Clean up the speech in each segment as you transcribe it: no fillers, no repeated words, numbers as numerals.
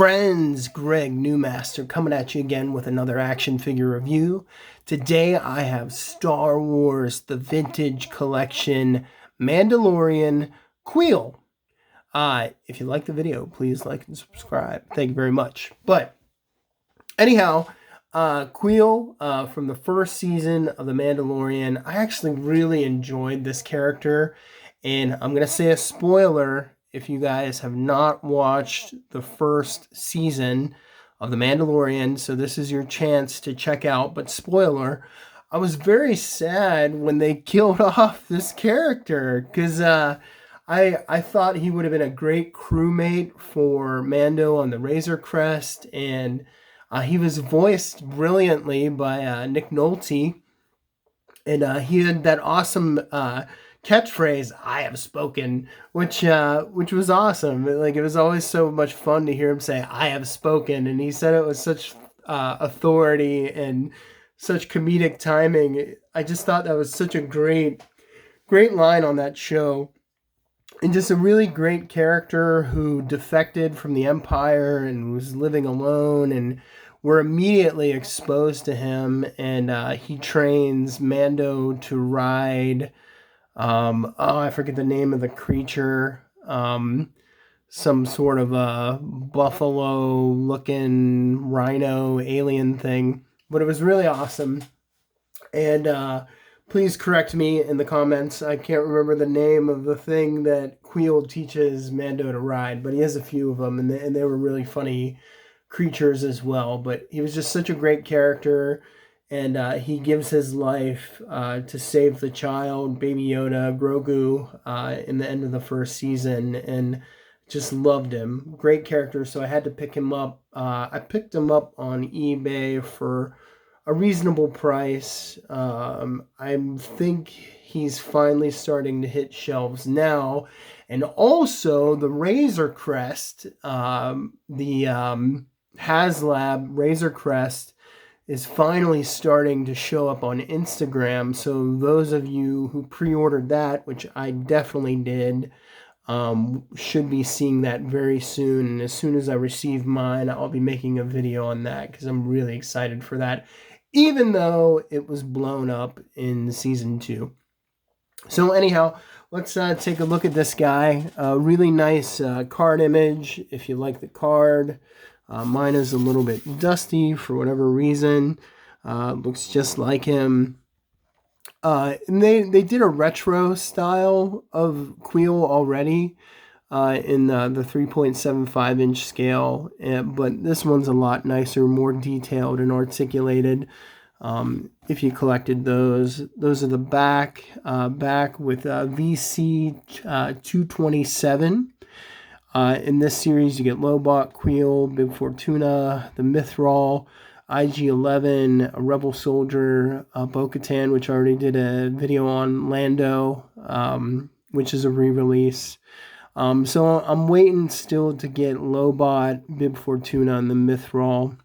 Friends, Greg Newmaster coming at you again with another action figure review. Today I have Star Wars the Vintage Collection Mandalorian Kuiil. If you like the video, please like and subscribe. Thank you very much. But anyhow, Kuiil from the first season of The Mandalorian. I actually really enjoyed this character, and I'm going to say a spoiler if you guys have not watched the first season of The Mandalorian, so this is your chance to check out. But spoiler, I was very sad when they killed off this character, because I thought he would have been a great crewmate for Mando on the Razor Crest, and he was voiced brilliantly by Nick Nolte, and he had that awesome catchphrase, "I have spoken," which was awesome. Like, it was always so much fun to hear him say, "I have spoken," and he said it with such authority and such comedic timing. I just thought that was such a great line on that show. And just a really great character who defected from the Empire and was living alone, and we're immediately exposed to him, and he trains Mando to ride, I forget the name of the creature, some sort of a buffalo-looking rhino alien thing, but it was really awesome. And please correct me in the comments. I can't remember the name of the thing that Kuiil teaches Mando to ride, but he has a few of them, and they were really funny creatures as well. But he was just such a great character, and he gives his life to save the child, Baby Yoda, Grogu, in the end of the first season, and just loved him. Great character, so I had to pick him up. I picked him up on eBay for a reasonable price. I think he's finally starting to hit shelves now. And also the Razor Crest, the HasLab Razor Crest, is finally starting to show up on Instagram. So those of you who pre-ordered that, which I definitely did, should be seeing that very soon. And as soon as I receive mine, I'll be making a video on that, because I'm really excited for that, even though it was blown up in season 2. So anyhow, let's take a look at this guy. Really nice card image if you like the card. Mine is a little bit dusty for whatever reason. Looks just like him. And they did a retro style of Kuiil already in the 3.75 inch scale, but this one's a lot nicer, more detailed and articulated. If you collected those are the back with VC 227. In this series, you get Lobot, Kuiil, Bib Fortuna, the Mythrol, IG-11, a Rebel Soldier, Bo-Katan, which I already did a video on, Lando, which is a re-release. So I'm waiting still to get Lobot, Bib Fortuna, and the Mythrol.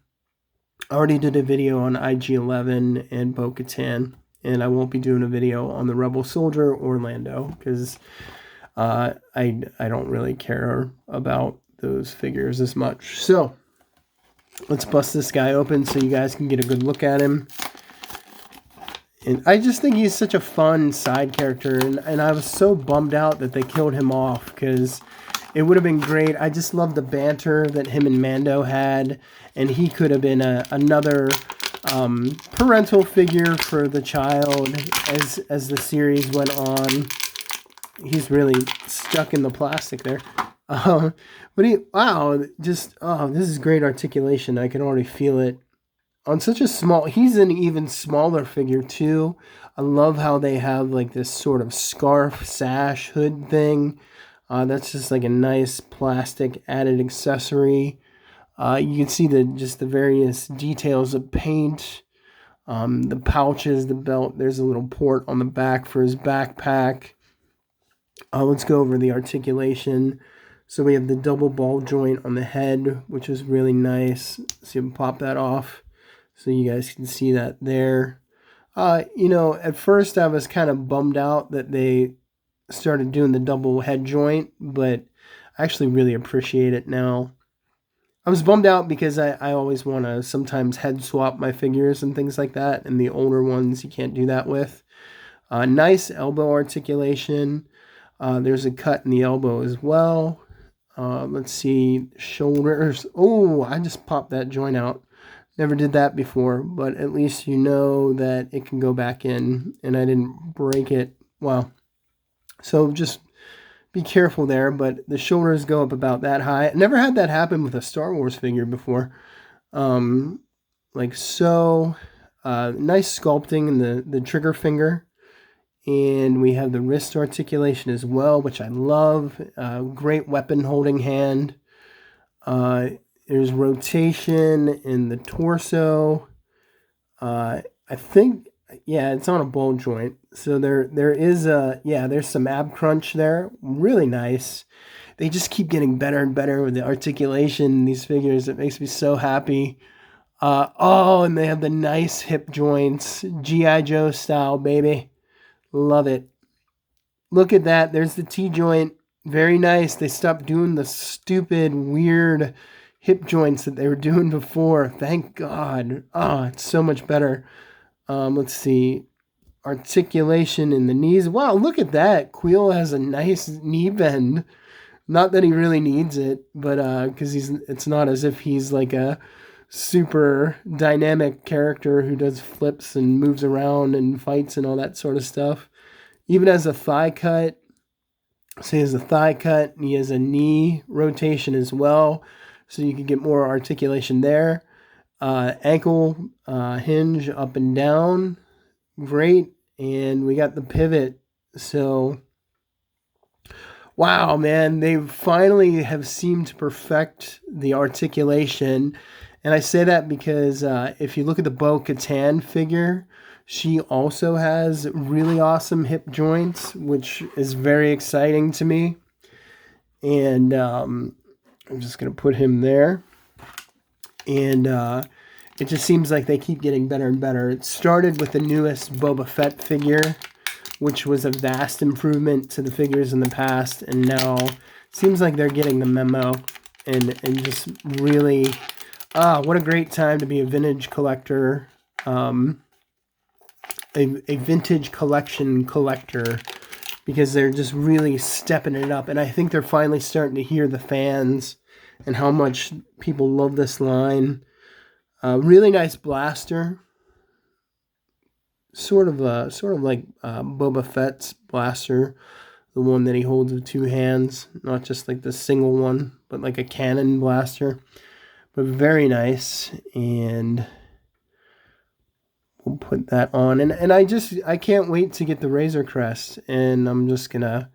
I already did a video on IG-11 and Bo-Katan, and I won't be doing a video on the Rebel Soldier or Lando, because I don't really care about those figures as much. So let's bust this guy open so you guys can get a good look at him. And I just think he's such a fun side character, and I was so bummed out that they killed him off, because it would have been great. I just love the banter that him and Mando had, and he could have been another parental figure for the child as the series went on. He's really stuck in the plastic there. But this is great articulation. I can already feel it. On such a small, he's an even smaller figure too. I love how they have like this sort of scarf, sash, hood thing. That's just like a nice plastic added accessory. You can see the various details of paint, the pouches, the belt. There's a little port on the back for his backpack. Let's go over the articulation. So we have the double ball joint on the head, which is really nice. So you can pop that off so you guys can see that there. At first I was kind of bummed out that they started doing the double head joint, but I actually really appreciate it now. I was bummed out because I always want to sometimes head swap my figures and things like that, and the older ones you can't do that with. Nice elbow articulation. There's a cut in the elbow as well. Let's see, shoulders. Oh, I just popped that joint out. Never did that before, but at least you know that it can go back in, and I didn't break it. Well, so just be careful there, but the shoulders go up about that high. I never had that happen with a Star Wars figure before. Like so. Nice sculpting in the trigger finger. And we have the wrist articulation as well, which I love. Great weapon holding hand. There's rotation in the torso. I think, yeah, it's on a ball joint. So there is there's some ab crunch there. Really nice. They just keep getting better and better with the articulation in these figures. It makes me so happy. And they have the nice hip joints. G.I. Joe style, baby. Love it. Look at that. There's the T-joint. Very nice. They stopped doing the stupid, weird hip joints that they were doing before. Thank God. It's so much better. Let's see. Articulation in the knees. Wow, look at that. Kuiil has a nice knee bend. Not that he really needs it, but because it's not as if he's like a super dynamic character who does flips and moves around and fights and all that sort of stuff. Even has a thigh cut. So he has a thigh cut and he has a knee rotation as well. So you can get more articulation there. Ankle hinge up and down. Great. And we got the pivot. So, wow, man. They finally have seemed to perfect the articulation. And I say that because if you look at the Bo-Katan figure, she also has really awesome hip joints, which is very exciting to me. And I'm just going to put him there. And it just seems like they keep getting better and better. It started with the newest Boba Fett figure, which was a vast improvement to the figures in the past. And now it seems like they're getting the memo and just really... what a great time to be a vintage collector, a vintage collection collector, because they're just really stepping it up. And I think they're finally starting to hear the fans and how much people love this line. Really nice blaster. Sort of like Boba Fett's blaster, the one that he holds with two hands, not just like the single one, but like a cannon blaster. But very nice, and we'll put that on. And I can't wait to get the Razor Crest, and I'm just gonna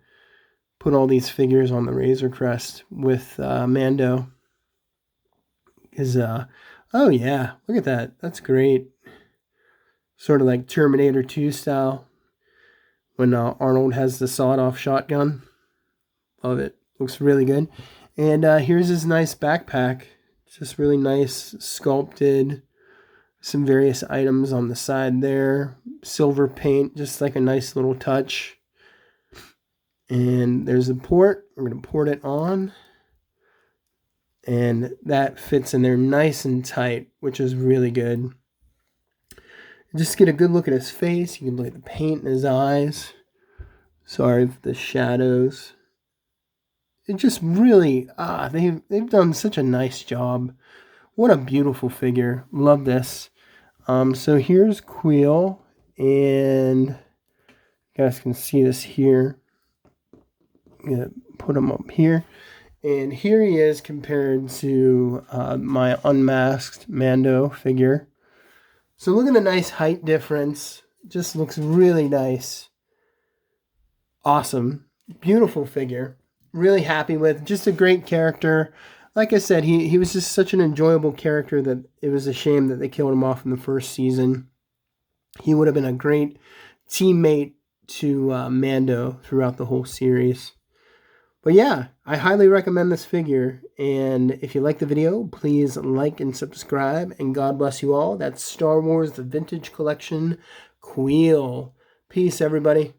put all these figures on the Razor Crest with Mando. Because, oh yeah, look at that. That's great. Sort of like Terminator 2 style, when Arnold has the sawed-off shotgun. Love it. Looks really good. And here's his nice backpack. Just really nice, sculpted, some various items on the side there. Silver paint, just like a nice little touch. And there's a port. We're going to port it on. And that fits in there nice and tight, which is really good. Just get a good look at his face. You can look at the paint in his eyes. Sorry for the shadows. It just really, they've done such a nice job. What a beautiful figure. Love this. So here's Kuiil, and you guys can see this here. I'm going to put him up here. And here he is compared to my unmasked Mando figure. So look at the nice height difference. Just looks really nice. Awesome. Beautiful figure. Really happy with. Just a great character. Like I said, he was just such an enjoyable character that it was a shame that they killed him off in the first season. He would have been a great teammate to Mando throughout the whole series. But yeah, I highly recommend this figure. And if you like the video, please like and subscribe. And God bless you all. That's Star Wars, the Vintage Collection Kuiil. Peace, everybody.